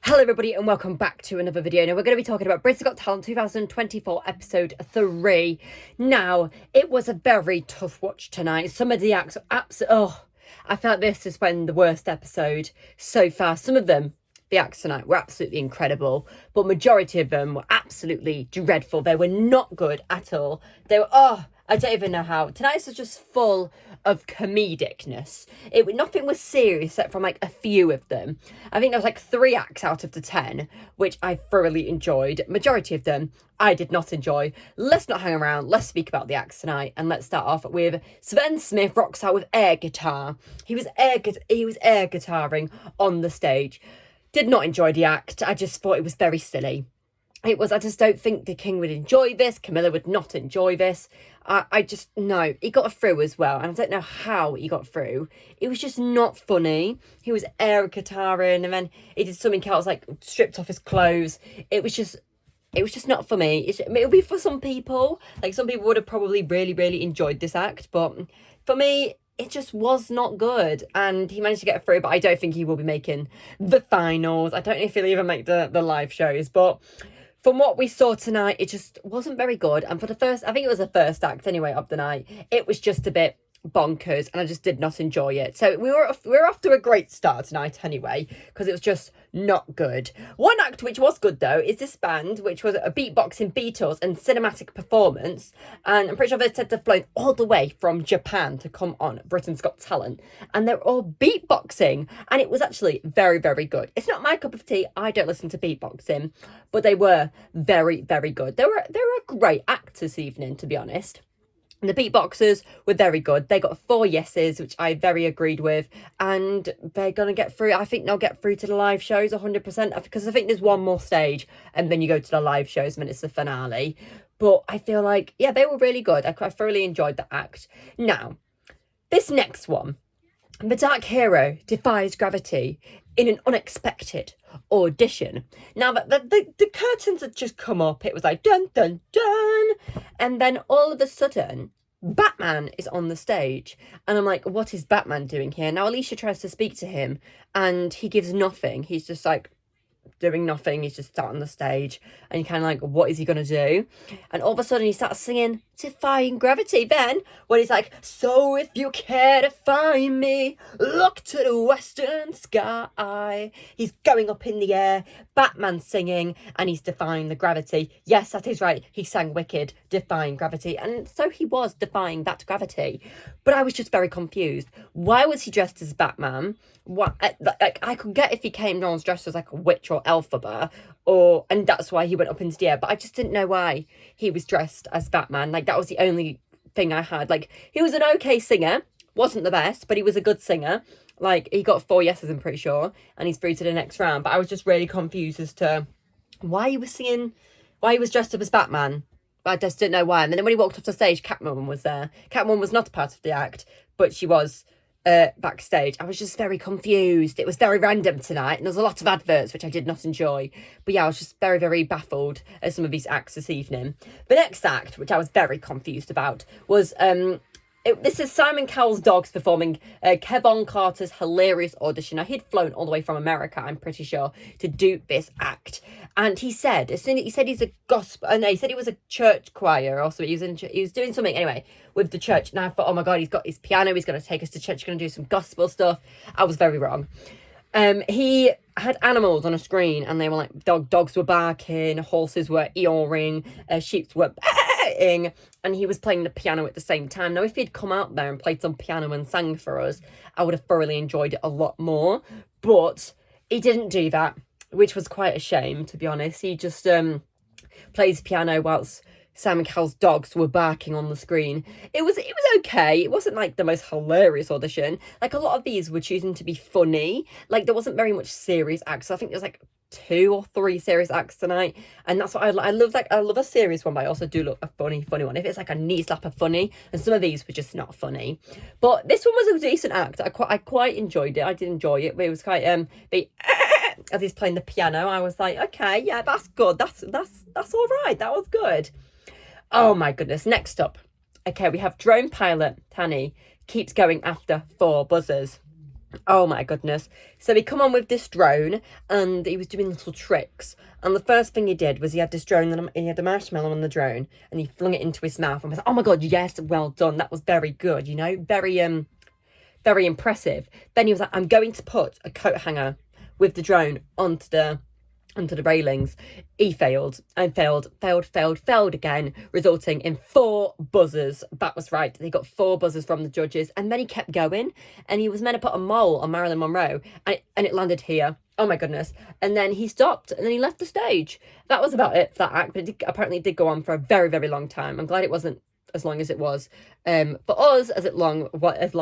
Hello everybody and welcome back to another video. Now we're going to be talking about Britain's Got Talent 2024 episode 3. Now, it was a very tough watch tonight. Some of the acts were absolutely... I felt this has been the worst episode so far. Some of them, the acts tonight, were absolutely incredible. But majority of them were absolutely dreadful. They were not good at all. They were... I don't even know how. Tonight's was just full of comedicness. Nothing was serious except from like a few of them. I think there was like 3 acts out of the 10, which I thoroughly enjoyed. Majority of them I did not enjoy. Let's not hang around. Let's speak about the acts tonight, and let's start off with Sven Smith rocks out with air guitar. He was air guitaring on the stage. Did not enjoy the act. I just thought it was very silly. I just don't think the King would enjoy this. Camilla would not enjoy this. No. He got through as well, and I don't know how he got through. It was just not funny. He was air guitaring, and then he did something else, like stripped off his clothes. It was just not for me. It'll be for some people. Like, some people would have probably really, really enjoyed this act, but for me, it just was not good. And he managed to get through, but I don't think he will be making the finals. I don't know if he'll even make the live shows, but from what we saw tonight, it just wasn't very good. And for the first, I think it was the first act anyway of the night, it was just a bit bonkers, and I just did not enjoy it. So we were off to a great start tonight anyway, because it was just not good. One act which was good though is this band, which was a beatboxing, Beatles and cinematic performance, and I'm pretty sure they said they've flown all the way from Japan to come on Britain's Got Talent, and they're all beatboxing, and it was actually very, very good. It's not my cup of tea. I don't listen to beatboxing, but they were very, very good. They were a great act this evening, to be honest. The beatboxers were very good. They got 4 yeses, which I very agreed with. And they're going to get through. I think they'll get through to the live shows 100%. Because I think there's one more stage. And then you go to the live shows when it's the finale. But I feel like, yeah, they were really good. I thoroughly enjoyed the act. Now, this next one. The Dark Hero defies gravity in an unexpected audition. Now, the curtains had just come up. It was like, dun, dun, dun. And then all of a sudden, Batman is on the stage. And I'm like, what is Batman doing here? Now, Alicia tries to speak to him, and he gives nothing. He's just like doing nothing. He's just sat on the stage, and you're kind of like, what is he going to do? And all of a sudden he starts singing Defying Gravity. Then when he's like, so if you care to find me, look to the western sky, he's going up in the air, Batman singing, and he's defying the gravity. Yes, that is right, he sang Wicked, defying gravity, and so he was defying that gravity. But I was just very confused. Why was he dressed as Batman? What, like, I could get if he came on dressed as like a witch or Elphaba, and that's why he went up into the air, but I just didn't know why he was dressed as Batman. Like, that was the only thing I had. Like, he was an okay singer, wasn't the best, but he was a good singer. Like, he got 4 yeses, I'm pretty sure, and he's through to the next round. But I was just really confused as to why he was dressed up as Batman. But I just didn't know why. And then when he walked off the stage, Catwoman was there. Catwoman was not a part of the act, but she was backstage. I was just very confused. It was very random tonight, and there was a lot of adverts which I did not enjoy. But yeah, I was just very, very baffled at some of these acts this evening. The next act, which I was very confused about, was this is Simon Cowell's Dogs performing Kevon Carter's hilarious audition. Now, he'd flown all the way from America, I'm pretty sure, to do this act. And he said, he's a gospel, no, he said he was a church choir, or something. He was doing something, anyway, with the church. And I thought, oh my God, he's got his piano, he's going to take us to church, he's going to do some gospel stuff. I was very wrong. He had animals on a screen, and they were like, dogs were barking, horses were eoring, sheep were and he was playing the piano at the same time. Now, if he'd come out there and played some piano and sang for us, I would have thoroughly enjoyed it a lot more. But he didn't do that, which was quite a shame, to be honest. He just plays piano whilst Simon Cowell's dogs were barking on the screen. It was okay. It wasn't like the most hilarious audition. Like, a lot of these were choosing to be funny. Like, there wasn't very much serious acts. I think there's like 2 or 3 serious acts tonight, and that's what I love. Like, I love a serious one, but I also do love a funny one. If it's like a knee slapper funny, and some of these were just not funny, but this one was a decent act. I quite enjoyed it. I did enjoy it, but it was quite as he's playing the piano, I was like, okay, yeah, that's good. That's all right. That was good. Oh my goodness. Next up, okay, we have drone pilot Tanny keeps going after 4 buzzers. Oh my goodness. So he come on with this drone and he was doing little tricks. And the first thing he did was he had this drone and he had a marshmallow on the drone and he flung it into his mouth and was like, oh my God, yes, well done. That was very good, you know, very impressive. Then he was like, I'm going to put a coat hanger with the drone onto the railings. He failed and failed again, resulting in 4 buzzers. That was right. They got 4 buzzers from the judges. And then he kept going and he was meant to put a mole on Marilyn Monroe and it landed here. Oh my goodness. And then he stopped and then he left the stage. That was about it for that act, but apparently it did go on for a very, very long time. I'm glad it wasn't as long as it was for us, as long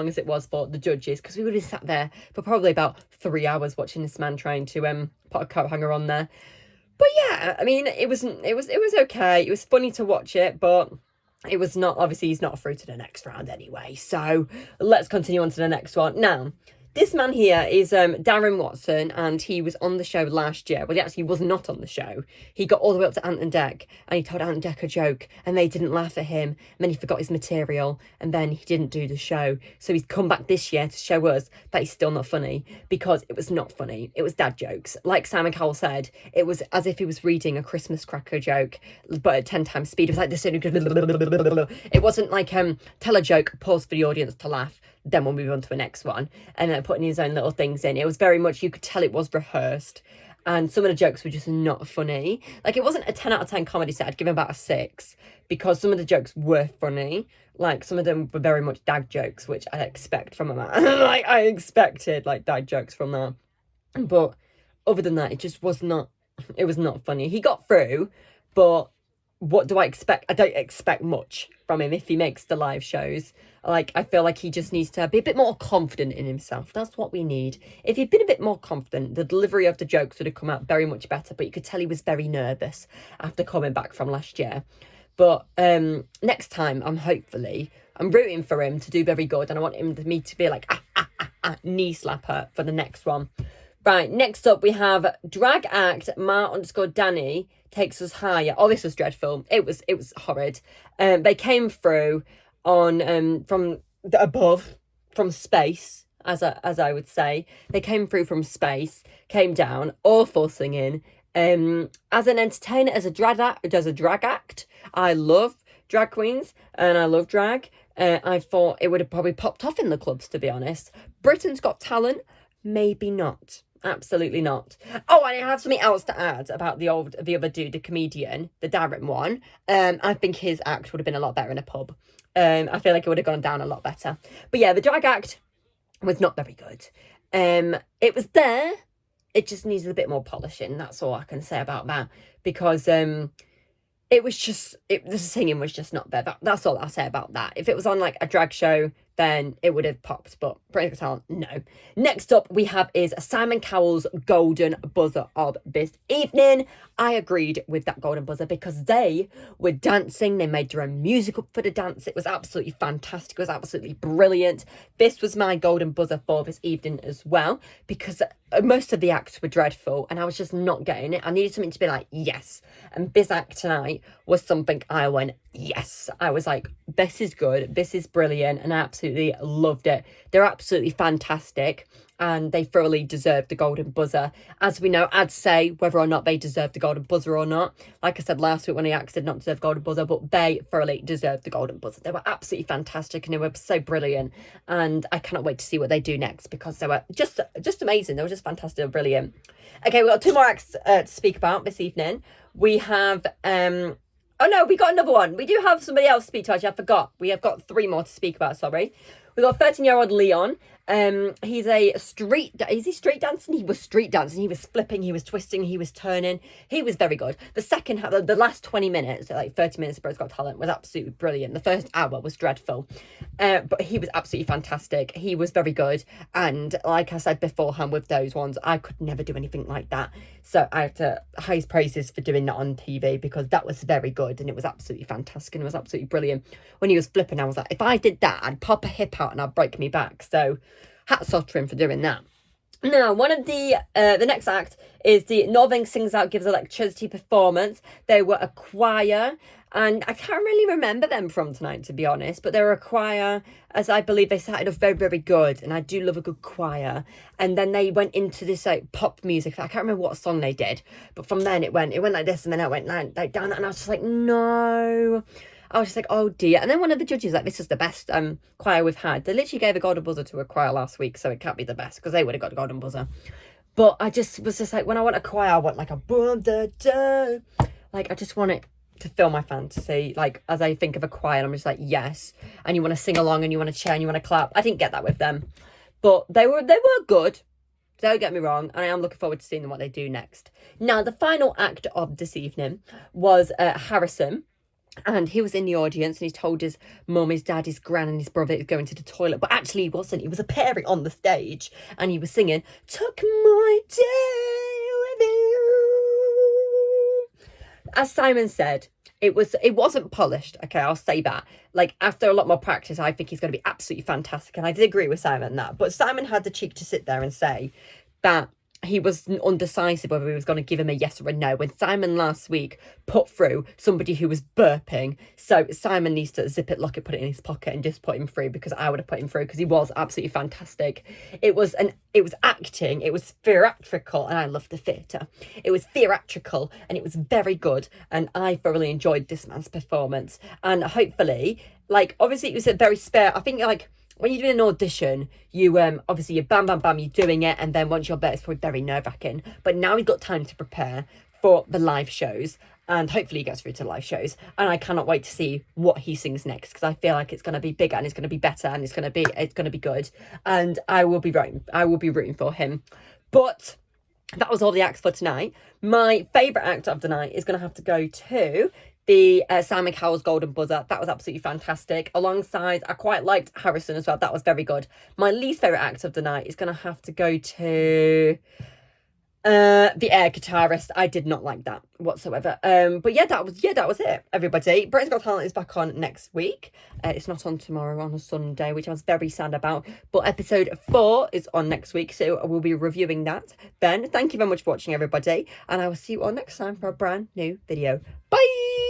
as it was for the judges, because we would have sat there for probably about 3 hours watching this man trying to put a coat hanger on there. But yeah, I mean, it was okay. It was funny to watch it, but it was not, obviously he's not through to the next round anyway. So let's continue on to the next one now. This man here is Darren Watson, and he was on the show last year. Well, he actually was not on the show. He got all the way up to Ant and Dec, and he told Ant and Dec a joke, and they didn't laugh at him. And then he forgot his material, and then he didn't do the show. So he's come back this year to show us that he's still not funny, because it was not funny. It was dad jokes. Like Simon Cowell said, it was as if he was reading a Christmas cracker joke, but at 10 times speed. It was like this. It wasn't like tell a joke, pause for the audience to laugh, then we'll move on to the next one, and then putting his own little things in. It was very much, you could tell it was rehearsed, and some of the jokes were just not funny. Like, it wasn't a 10 out of 10 comedy set. I'd give him about a 6, because some of the jokes were funny. Like, some of them were very much dad jokes, which I expect from a man. Like, I expected like dad jokes from that, but other than that, it was not funny. He got through, but what do I expect? I don't expect much from him if he makes the live shows. Like, I feel like he just needs to be a bit more confident in himself. That's what we need. If he'd been a bit more confident, the delivery of the jokes would have come out very much better, but you could tell he was very nervous after coming back from last year. But next time, I'm rooting for him to do very good, and I want me to be like, knee slapper for the next one. Right, next up we have Drag Act Ma_Danny Takes Us Higher. Oh, this was dreadful. It was horrid. They came through on from the above, from space, as I would say. They came through from space, came down, awful singing. As an entertainer, as a drag act, I love drag queens and I love drag. I thought it would have probably popped off in the clubs, to be honest. Britain's Got Talent, maybe not. Absolutely not. Oh, and I have something else to add about the other dude, the comedian, the Darren one. I think his act would have been a lot better in a pub. I feel like it would have gone down a lot better. But yeah, the drag act was not very good. It was there. It just needed a bit more polishing. That's all I can say about that, because it was just, the singing was just not there. That's all I'll say about that. If it was on like a drag show, then it would have popped, but British Got Talent, no. Next up we have is Simon Cowell's golden buzzer of this evening. I agreed with that golden buzzer because they were dancing. They made their own music up for the dance. It was absolutely fantastic. It was absolutely brilliant. This was my golden buzzer for this evening as well, because most of the acts were dreadful and I was just not getting it. I needed something to be like, yes. And this act tonight was something I went, yes. I was like, this is good. This is brilliant. And I absolutely loved it. They're absolutely fantastic. And they thoroughly deserve the golden buzzer. As we know, I'd say whether or not they deserve the golden buzzer or not. Like I said last week when the acts did not deserve the golden buzzer, but they thoroughly deserved the golden buzzer. They were absolutely fantastic and they were so brilliant. And I cannot wait to see what they do next, because they were just amazing. They were just fantastic. They were brilliant. Okay, we've got 2 more acts to speak about this evening. We have... Oh no, we got another one. We do have somebody else to speak to, actually. I forgot. We have got 3 more to speak about, sorry. We've got 13-year-old Leon. He's street dancing? He was street dancing. He was flipping, he was twisting, he was turning. He was very good. The second half, the last 20 minutes, like 30 minutes of Britain's Got Talent was absolutely brilliant. The first hour was dreadful. But he was absolutely fantastic. He was very good. And like I said beforehand with those ones, I could never do anything like that. So I have to highest praises for doing that on TV, because that was very good and it was absolutely fantastic and it was absolutely brilliant. When he was flipping, I was like, if I did that, I'd pop a hip out and I'd break me back. So hats off to him for doing that. Now, one of the next act is the Neville Sings gives electricity performance. They were a choir. And I can't really remember them from tonight, to be honest, but they were a choir, as I believe they started off very, very good, and I do love a good choir. And then they went into this like pop music. I can't remember what song they did, but from then it went like this, and then it went like down, and I was just like, no. I was just like, oh dear. And then one of the judges like, this is the best choir we've had. They literally gave a golden buzzer to a choir last week, so it can't be the best because they would have got a golden buzzer. But I just was just like, when I want a choir, I want like a boom da da. Like I just want it to fill my fantasy. Like as I think of a choir, I'm just like, yes. And you want to sing along, and you want to cheer, and you want to clap. I didn't get that with them, but they were good. Don't get me wrong, and I am looking forward to seeing what they do next. Now, the final act of this evening was Harrison. And he was in the audience, and he told his mum, his dad, his gran, and his brother he was going to the toilet. But actually he wasn't. He was appearing on the stage, and he was singing, "Took my day with you." As Simon said, it wasn't polished. Okay, I'll say that. Like, after a lot more practice, I think he's going to be absolutely fantastic. And I did agree with Simon on that. But Simon had the cheek to sit there and say that he was undecisive whether he was going to give him a yes or a no, when Simon last week put through somebody who was burping. So Simon needs to zip it, lock it, put it in his pocket, and just put him through, because I would have put him through, because he was absolutely fantastic. It was acting, it was theatrical, and I love the theatre. It was theatrical, and it was very good, and I thoroughly enjoyed this man's performance. And hopefully, like, obviously it was a very spare, I think, like, when you're doing an audition, you obviously you bam, you're doing it, and then once you're there, it's probably very nerve-wracking. But now he's got time to prepare for the live shows, and hopefully he gets through to live shows. And I cannot wait to see what he sings next, because I feel like it's going to be bigger, and it's going to be better, and it's going to be good. And I will be rooting for him. But that was all the acts for tonight. My favourite act of the night is going to have to go to the Simon Cowell's golden buzzer. That was absolutely fantastic. Alongside, I quite liked Harrison as well. That was very good. My least favourite act of the night is going to have to go to the air guitarist. I did not like that whatsoever. But yeah, that was it, everybody. Britain's Got Talent is back on next week. It's not on tomorrow, on a Sunday, which I was very sad about. But episode 4 is on next week, so we'll be reviewing that then. Thank you very much for watching, everybody, and I will see you all next time for a brand new video. Bye.